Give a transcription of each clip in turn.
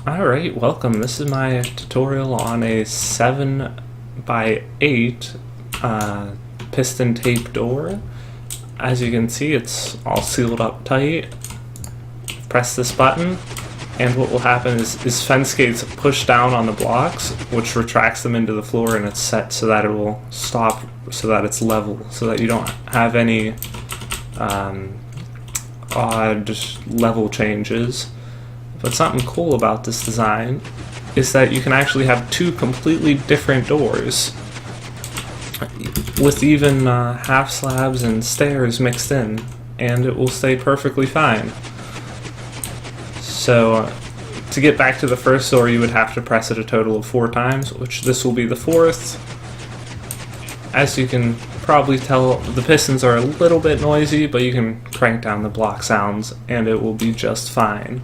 Alright, welcome. This is my tutorial on a 7x8 piston tape door. As you can see, it's all sealed up tight. Press this button, and what will happen is fence gates push down on the blocks, which retracts them into the floor, and it's set so that it will stop, so that it's level, so that you don't have any odd level changes. But something cool about this design is that you can actually have two completely different doors with even half slabs and stairs mixed in, and it will stay perfectly fine. So to get back to the first door, you would have to press it a total of 4 times, which this will be the 4th. As you can probably tell, the pistons are a little bit noisy, but you can crank down the block sounds and it will be just fine.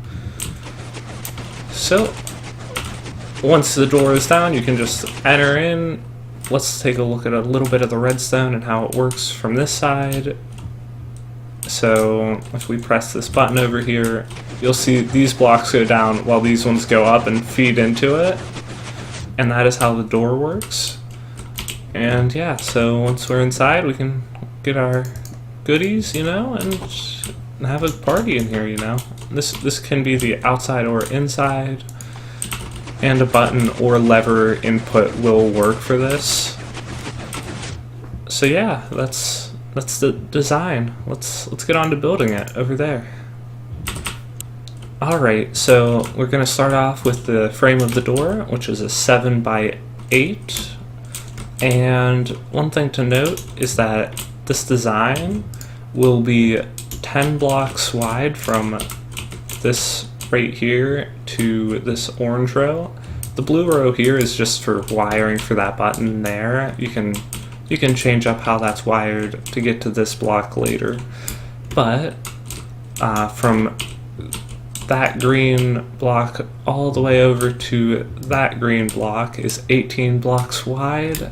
So, once the door is down, you can just enter in. Let's take a look at a little bit of the redstone and how it works from this side. So, if we press this button over here, you'll see these blocks go down while these ones go up and feed into it. And that is how the door works. And yeah, so once we're inside, we can get our goodies, and have a party in here, This can be the outside or inside, and a button or lever input will work for this. So yeah, that's the design. Let's get on to building it over there. Alright, so we're going to start off with the frame of the door, which is a 7x8. And one thing to note is that this design will be 10 blocks wide from this right here to this orange row. The blue row here is just for wiring for that button there. You can change up how that's wired to get to this block later. But from that green block all the way over to that green block is 18 blocks wide.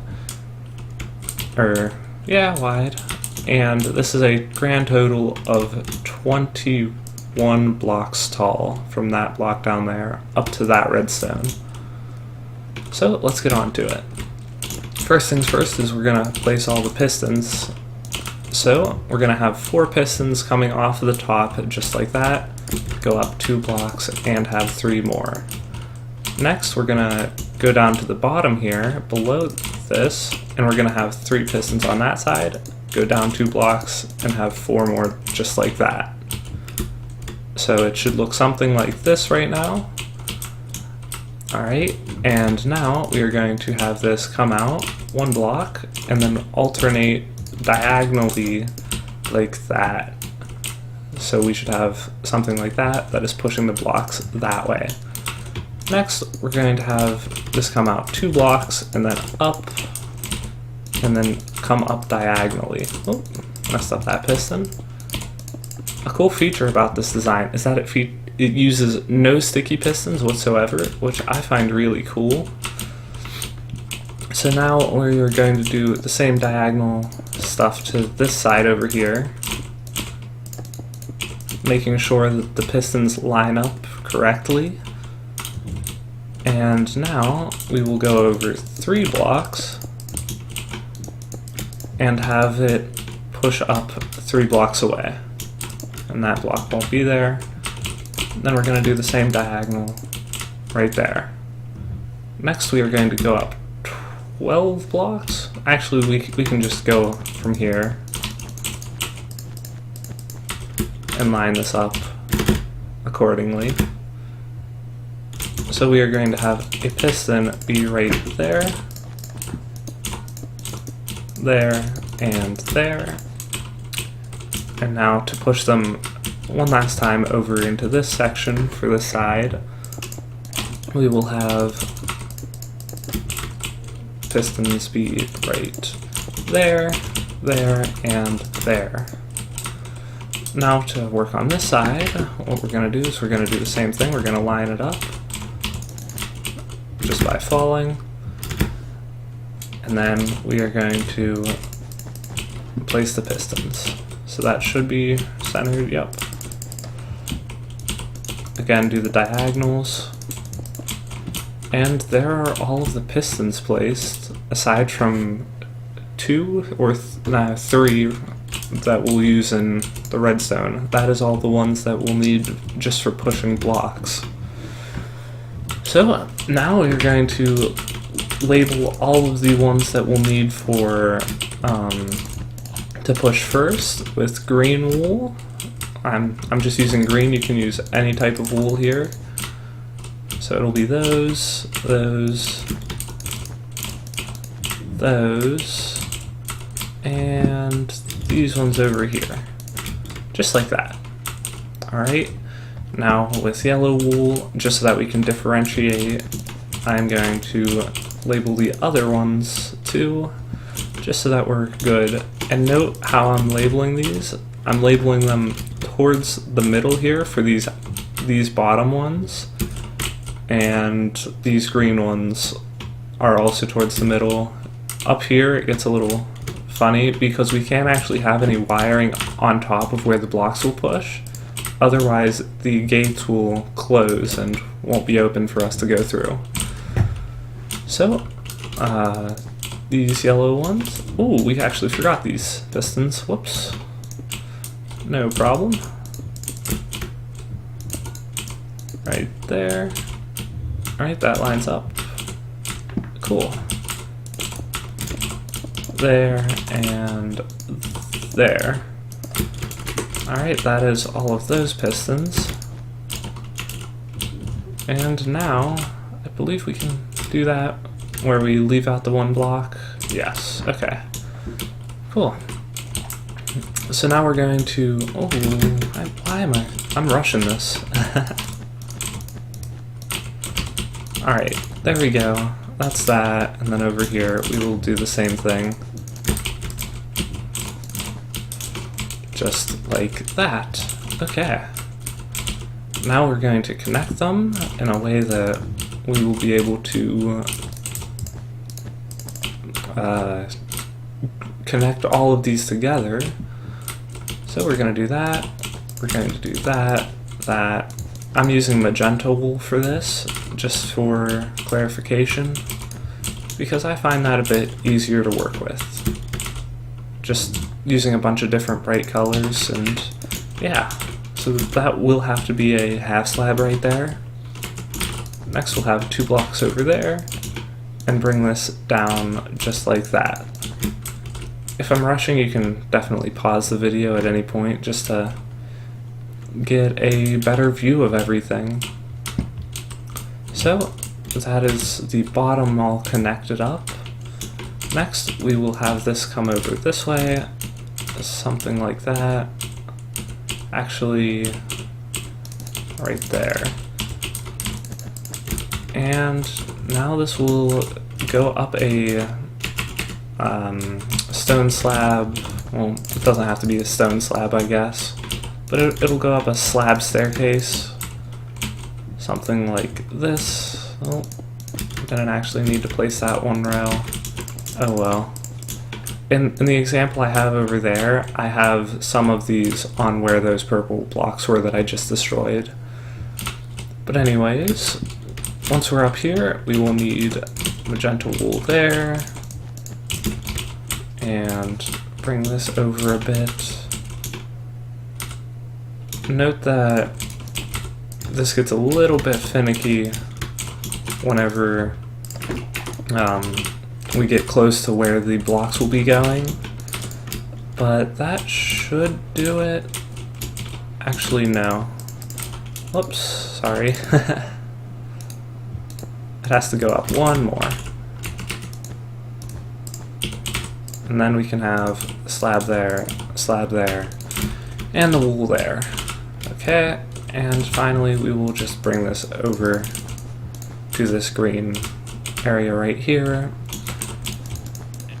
Wide. And this is a grand total of 21 blocks tall from that block down there up to that redstone. So let's get on to it. First things first is we're going to place all the pistons. So we're going to have 4 pistons coming off of the top just like that, go up 2 blocks and have 3 more. Next we're going to go down to the bottom here below this, and we're going to have 3 pistons on that side, go down 2 blocks and have 4 more just like that. So it should look something like this right now. Alright, and now we are going to have this come out 1 block and then alternate diagonally like that. So we should have something like that is pushing the blocks that way. Next, we're going to have this come out 2 blocks and then up, and then come up diagonally. Oh, messed up that piston. A cool feature about this design is that it uses no sticky pistons whatsoever, which I find really cool. So now we're going to do the same diagonal stuff to this side over here, making sure that the pistons line up correctly. And now we will go over 3 blocks and have it push up 3 blocks away. And that block won't be there. Then we're going to do the same diagonal right there. Next we are going to go up 12 blocks. Actually, we can just go from here and line this up accordingly. So we are going to have a piston be right there, there, and there. And now to push them one last time over into this section for this side, we will have pistons be right there, there, and there. Now to work on this side, what we're going to do is we're going to do the same thing. We're going to line it up just by falling, and then we are going to place the pistons. So that should be centered, yep. Again, do the diagonals. And there are all of the pistons placed, aside from two or three that we'll use in the redstone. That is all the ones that we'll need just for pushing blocks. So now we're going to label all of the ones that we'll need for to push first with green wool. I'm just using green. You can use any type of wool here. So it'll be those, and these ones over here. Just like that. Alright, now with yellow wool, just so that we can differentiate, I'm going to label the other ones too, just so that we're good. And note how I'm labeling these. I'm labeling them towards the middle here for these bottom ones, and these green ones are also towards the middle. Up here it gets a little funny because we can't actually have any wiring on top of where the blocks will push. Otherwise the gates will close and won't be open for us to go through. So these yellow ones, oh, we actually forgot these pistons, whoops. No problem. Right there. Alright, that lines up. Cool. There and there. Alright, that is all of those pistons. And now, I believe we can do that where we leave out the one block. Yes, okay. Cool. So now we're going to, I'm rushing this. Alright, there we go. That's that, and then over here we will do the same thing. Just like that. Okay. Now we're going to connect them in a way that we will be able to connect all of these together. So we're going to do that. We're going to do that, that. I'm using magenta wool for this, just for clarification, because I find that a bit easier to work with. Just using a bunch of different bright colors, and yeah. So that will have to be a half slab right there. Next we'll have 2 blocks over there, and bring this down just like that. If I'm rushing, you can definitely pause the video at any point just to get a better view of everything. So that is the bottom all connected up. Next we will have this come over this way, something like that. Actually, right there. And now this will go up a stone slab. Well, it doesn't have to be a stone slab, I guess. But it'll go up a slab staircase, something like this. Oh, didn't actually need to place that one rail. Oh well. In the example I have over there, I have some of these on where those purple blocks were that I just destroyed. But anyways, once we're up here, we will need magenta wool there, and bring this over a bit. Note that this gets a little bit finicky whenever we get close to where the blocks will be going, but that should do it. Actually, no. Whoops, sorry. It has to go up one more. And then we can have a slab there, and the wool there. Okay, and finally we will just bring this over to this green area right here,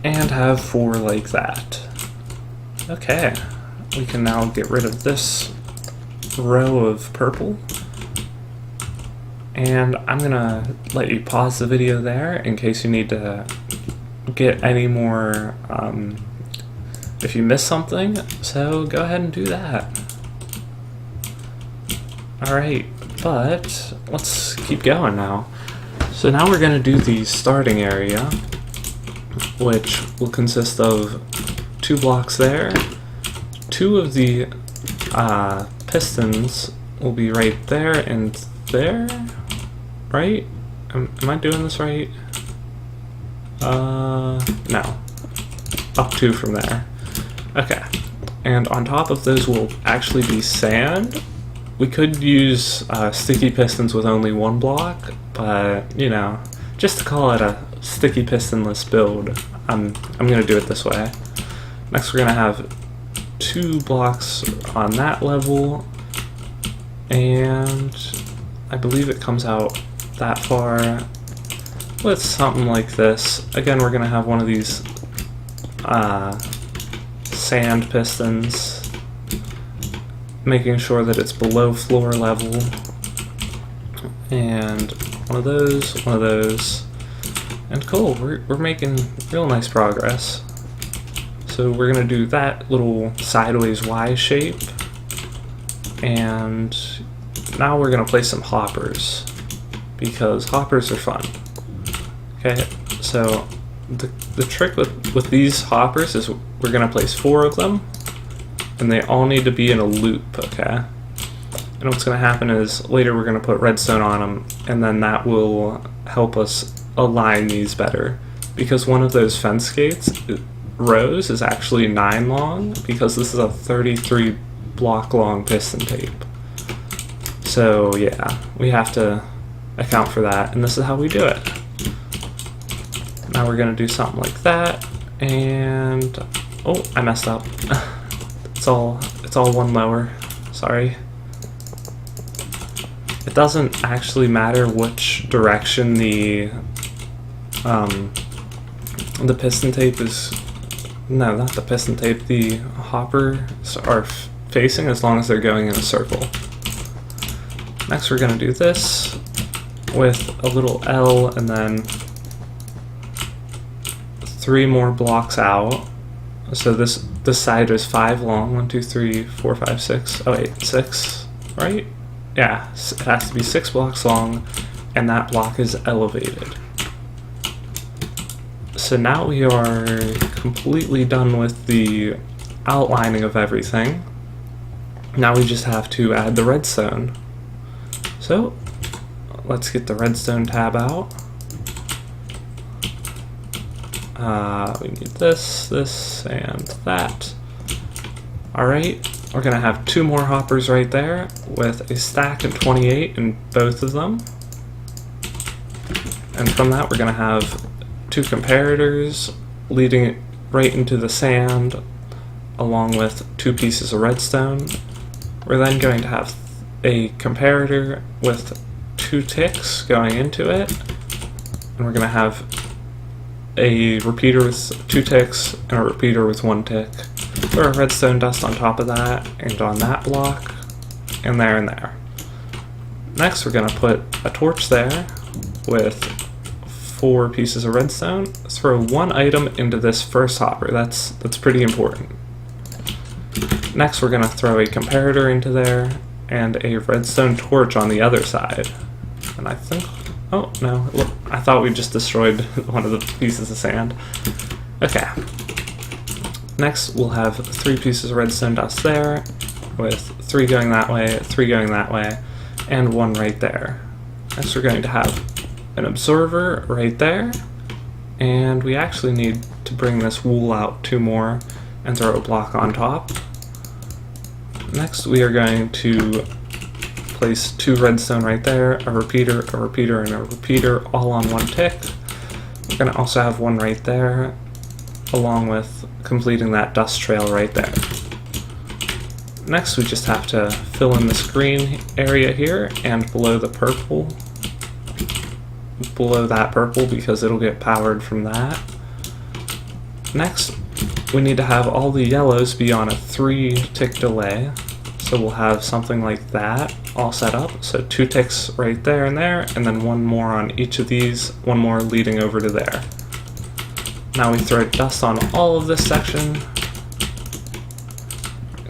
and have 4 like that. Okay, we can now get rid of this row of purple, and I'm gonna let you pause the video there in case you need to get any more, if you missed something, so go ahead and do that. Alright, but let's keep going now. So now we're going to do the starting area, which will consist of 2 blocks there. 2 of the pistons will be right there and there, right? Am I doing this right? No. Up 2 from there. Okay. And on top of those will actually be sand. We could use sticky pistons with only 1 block, but, you know, just to call it a sticky pistonless build, I'm going to do it this way. Next we're going to have 2 blocks on that level, and I believe it comes out that far with something like this. Again, we're going to have one of these sand pistons, making sure that it's below floor level, and one of those, and cool, we're making real nice progress. So we're going to do that little sideways Y shape, and now we're going to place some hoppers, because hoppers are fun. Okay, so the trick with these hoppers is we're going to place 4 of them, and they all need to be in a loop, okay? And what's going to happen is later we're going to put redstone on them, and then that will help us align these better, because one of those fence gates rows is actually 9 long, because this is a 33 block long piston tape. So yeah, we have to account for that, and this is how we do it. Now we're going to do something like that, and oh, I messed up. It's all 1 lower. Sorry. It doesn't actually matter which direction the piston tape is. No, not the piston tape. The hoppers are facing, as long as they're going in a circle. Next, we're going to do this with a little L, and then 3 more blocks out. So this side is 5 long. 1, 2, 3, 4, 5, 6. Oh wait, 6, right? Yeah, it has to be 6 blocks long, and that block is elevated. So now we are completely done with the outlining of everything. Now we just have to add the redstone. So let's get the redstone tab out. We need this, and that. Alright, we're going to have 2 more hoppers right there with a stack of 28 in both of them. And from that we're going to have 2 comparators leading it right into the sand, along with 2 pieces of redstone. We're then going to have a comparator with 2 ticks going into it, and we're going to have a repeater with 2 ticks and a repeater with 1 tick. Throw a redstone dust on top of that, and on that block, and there and there. Next we're going to put a torch there with 4 pieces of redstone. Throw 1 item into this first hopper. That's pretty important. Next we're going to throw a comparator into there and a redstone torch on the other side. And I think, oh no, look, I thought we just destroyed one of the pieces of sand. Okay. Next we'll have 3 pieces of redstone dust there, with 3 going that way, 3 going that way, and 1 right there. Next we're going to have an observer right there, and we actually need to bring this wool out 2 more and throw a block on top. Next we are going to place 2 redstone right there, a repeater, and a repeater all on 1 tick. We're going to also have 1 right there, along with completing that dust trail right there. Next we just have to fill in this green area here, and below the purple, below that purple, because it'll get powered from that. Next we need to have all the yellows be on a 3 tick delay, so we'll have something like that all set up. So 2 ticks right there, and then 1 more on each of these, 1 more leading over to there. Now we throw dust on all of this section,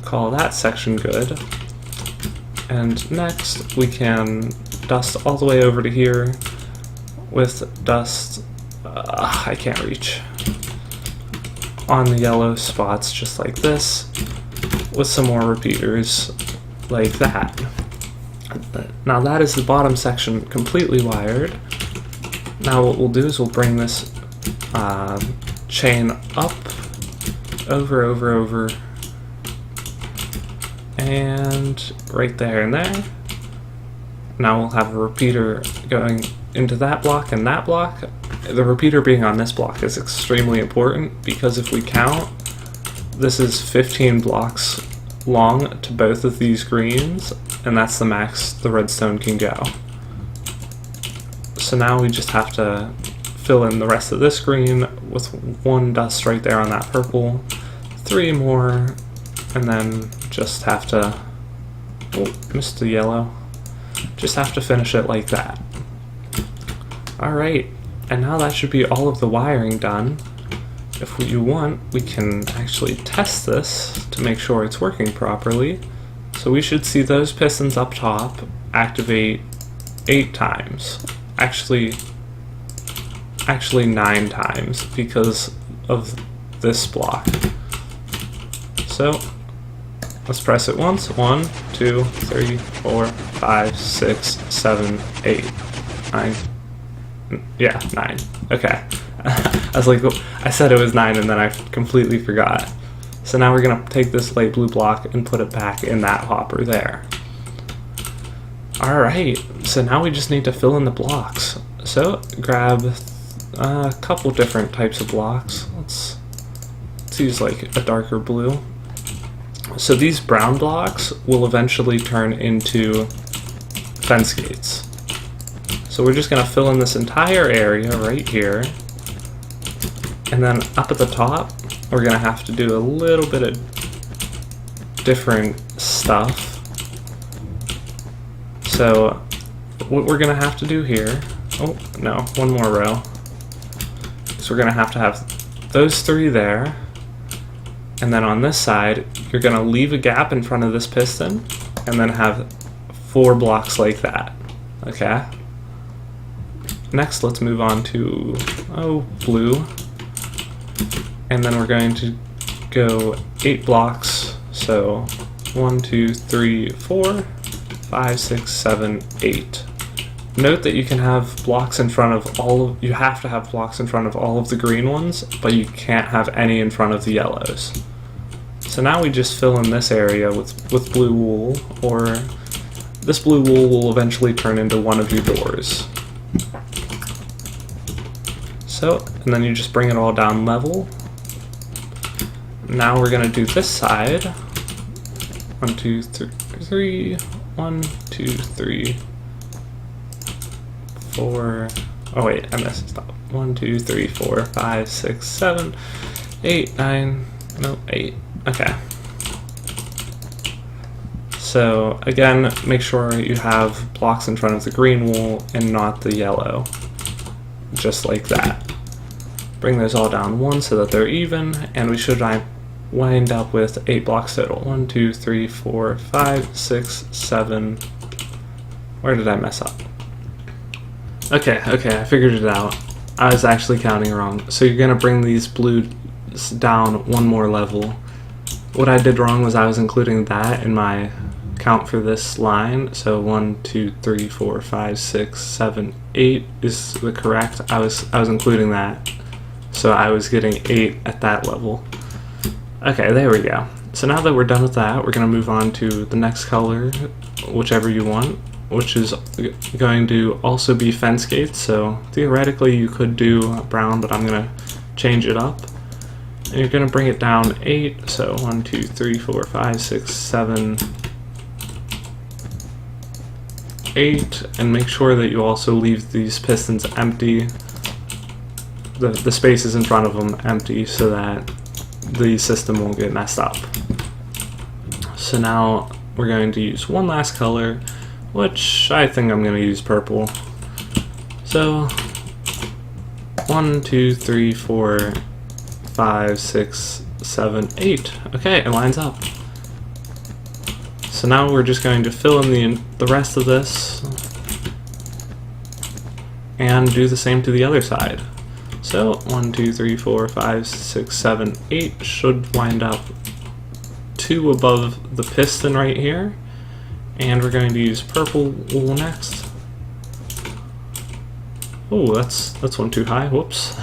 call that section good, and next we can dust all the way over to here with dust, I can't reach, on the yellow spots just like this, with some more repeaters like that. Now that is the bottom section completely wired. Now what we'll do is we'll bring this chain up, over, and right there and there. Now we'll have a repeater going into that block and that block. The repeater being on this block is extremely important because if we count, this is 15 blocks long to both of these greens, and that's the max the redstone can go. So now we just have to fill in the rest of this green with 1 dust right there on that purple, 3 more, and then just have to, oh, missed the yellow, just have to finish it like that. Alright, and now that should be all of the wiring done. If you want, we can actually test this to make sure it's working properly. So we should see those pistons up top activate 8 times. Actually 9 times because of this block. So let's press it once. 1, 2, 3, 4, 5, 6, 7, 8, 9. Yeah, 9. Okay. I was like, I said it was 9 and then I completely forgot. So now we're going to take this light blue block and put it back in that hopper there. Alright, so now we just need to fill in the blocks. So grab a couple different types of blocks. Let's use like a darker blue. So these brown blocks will eventually turn into fence gates. So we're just going to fill in this entire area right here. And then up at the top, we're going to have to do a little bit of different stuff. So what we're going to have to do here, oh no, 1 more row. So we're going to have those 3 there. And then on this side, you're going to leave a gap in front of this piston and then have 4 blocks like that. Okay? Next, let's move on to, blue. And then we're going to go 8 blocks. So 1, 2, 3, 4, 5, 6, 7, 8. Note that you can have blocks in front of you have to have blocks in front of all of the green ones, but you can't have any in front of the yellows. So now we just fill in this area with blue wool, or this blue wool will eventually turn into one of your doors. So, and then you just bring it all down level. Now we're going to do this side. 1, 2, 3, 1, 2, 3, 4. Oh wait, I messed it up. 1, 2, 3, 4, 5, 6, 7, 8, 9. No, 8. Okay. So again, make sure you have blocks in front of the green wool and not the yellow. Just like that. Bring those all down 1 so that they're even, and we should wind up with 8 blocks total. 1, 2, 3, 4, 5, 6, 7. Where did I mess up? Okay, I figured it out. I was actually counting wrong. So you're gonna bring these blues down 1 more level. What I did wrong was I was including that in my count for this line. So 1, 2, 3, 4, 5, 6, 7, 8 is the correct. I was including that. So I was getting 8 at that level. Okay, there we go. So now that we're done with that, we're going to move on to the next color, whichever you want, which is going to also be fence gates. So theoretically you could do brown, but I'm going to change it up. And you're going to bring it down 8, so 1, 2, 3, 4, 5, 6, 7, 8, and make sure that you also leave these pistons empty, the spaces in front of them empty, so that the system won't get messed up. So now we're going to use one last color, which I think I'm going to use purple. So 1, 2, 3, 4, 5, 6, 7, 8. Okay, it lines up. So now we're just going to fill in the rest of this and do the same to the other side. So 1, 2, 3, 4, 5, 6, 7, 8 should wind up 2 above the piston right here. And we're going to use purple wool next. Oh, that's one too high. Whoops.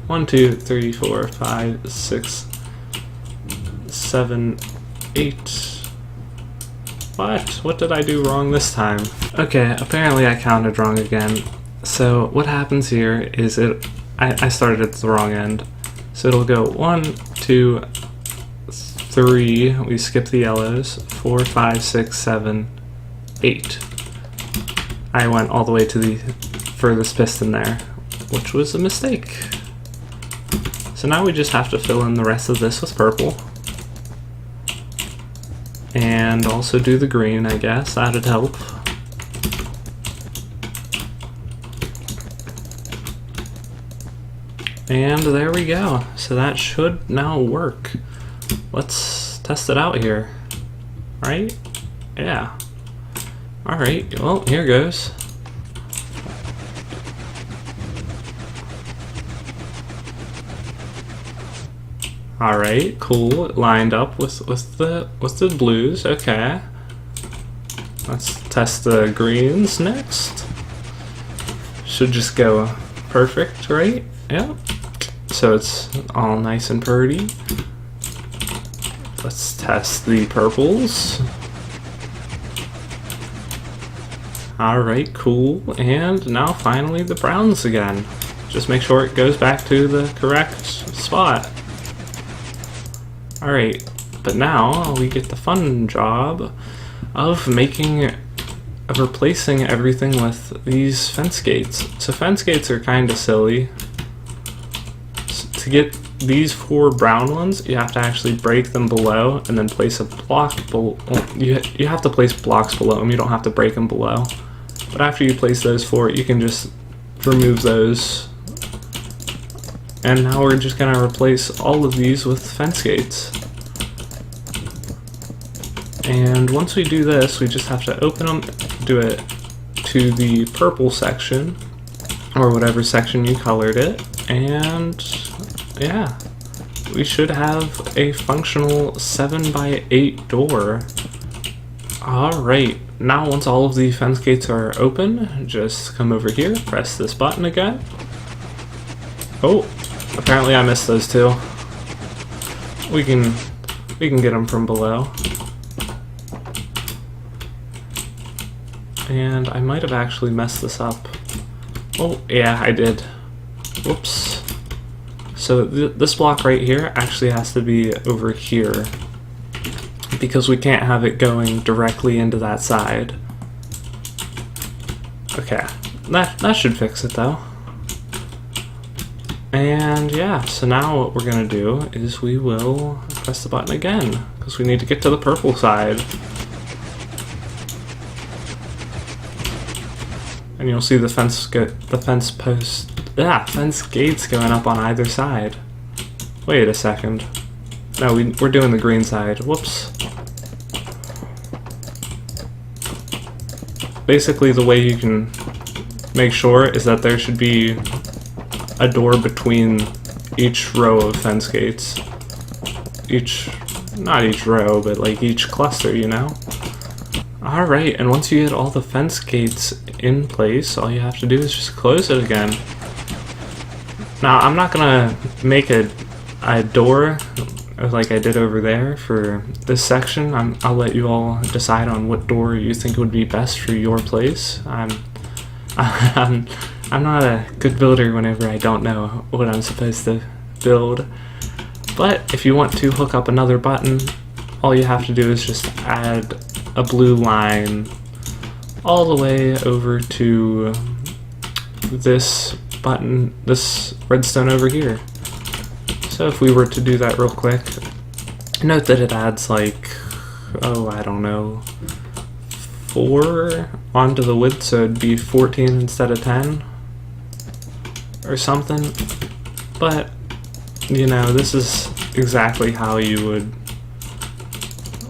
1, 2, 3, 4, 5, 6, 7, 8. What did I do wrong this time? Okay, apparently I counted wrong again. So what happens here is I started at the wrong end. So it'll go 1, 2, 3, we skip the yellows, 4, 5, 6, 7, 8. I went all the way to the furthest piston there, which was a mistake. So now we just have to fill in the rest of this with purple. And also do the green, I guess, that'd help. And there we go. So that should now work. Let's test it out here. Right? Yeah. Alright, well, here goes. Alright, cool. It lined up with the blues. Okay. Let's test the greens next. Should just go perfect, right? Yep. So it's all nice and pretty. Let's test the purples. Alright, cool. And now finally the browns again. Just make sure it goes back to the correct spot. Alright, but now we get the fun job of replacing everything with these fence gates. So fence gates are kind of silly. To get these 4 brown ones, you have to actually break them below and then place a block below. You have to place blocks below them, you don't have to break them below. But after you place those 4, you can just remove those. And now we're just going to replace all of these with fence gates. And once we do this, we just have to open them, do it to the purple section, or whatever section you colored it, and yeah, we should have a functional 7x8 door. Alright, now once all of the fence gates are open, just come over here, press this button again. Oh, apparently I missed those 2. We can get them from below. And I might have actually messed this up. Oh, yeah, I did. Whoops. So this block right here actually has to be over here, because we can't have it going directly into that side. Okay, that should fix it though. And yeah, so now what we're gonna do is we will press the button again, because we need to get to the purple side. And you'll see the fence gates going up on either side. Wait a second. No, we're doing the green side. Whoops. Basically, the way you can make sure is that there should be a door between each row of fence gates. Not each row, but like each cluster, you know? Alright, and once you get all the fence gates in place, all you have to do is just close it again. Now, I'm not gonna make a door like I did over there for this section. I'll let you all decide on what door you think would be best for your place. I'm not a good builder whenever I don't know what I'm supposed to build. But if you want to hook up another button, all you have to do is just add a blue line all the way over to this button, this redstone over here. So if we were to do that real quick, note that it adds like, oh, I don't know, 4 onto the width, so it'd be 14 instead of 10 or something. But you know, this is exactly how you would,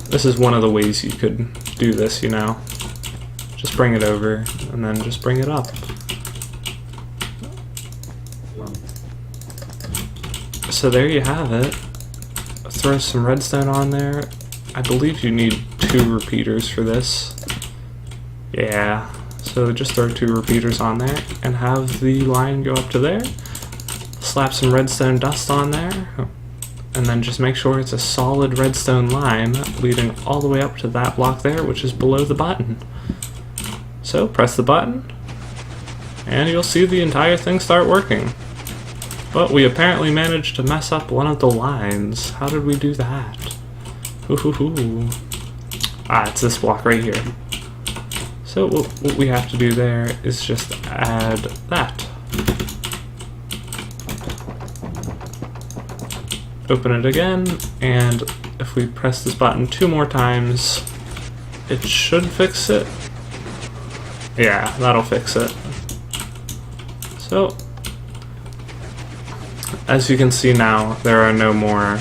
this is one of the ways you could do this, you know. Just bring it over and then just bring it up. So there you have it. Throw some redstone on there. I believe you need 2 repeaters for this. Yeah, so just throw 2 repeaters on there and have the line go up to there. Slap some redstone dust on there, and then just make sure it's a solid redstone line leading all the way up to that block there, which is below the button. So press the button, and you'll see the entire thing start working. But we apparently managed to mess up one of the lines. How did we do that? Ooh. Ah, it's this block right here. So what we have to do there is just add that. Open it again, and if we press this button 2 more times, it should fix it. Yeah, that'll fix it. So, as you can see now, there are no more.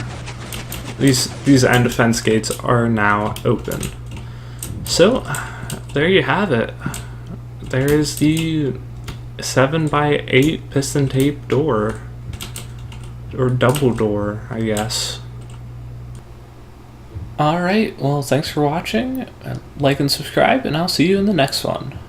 These end defense gates are now open. So, there you have it. There is the 7x8 piston tape door. Or double door, I guess. Alright, well, thanks for watching. Like and subscribe, and I'll see you in the next one.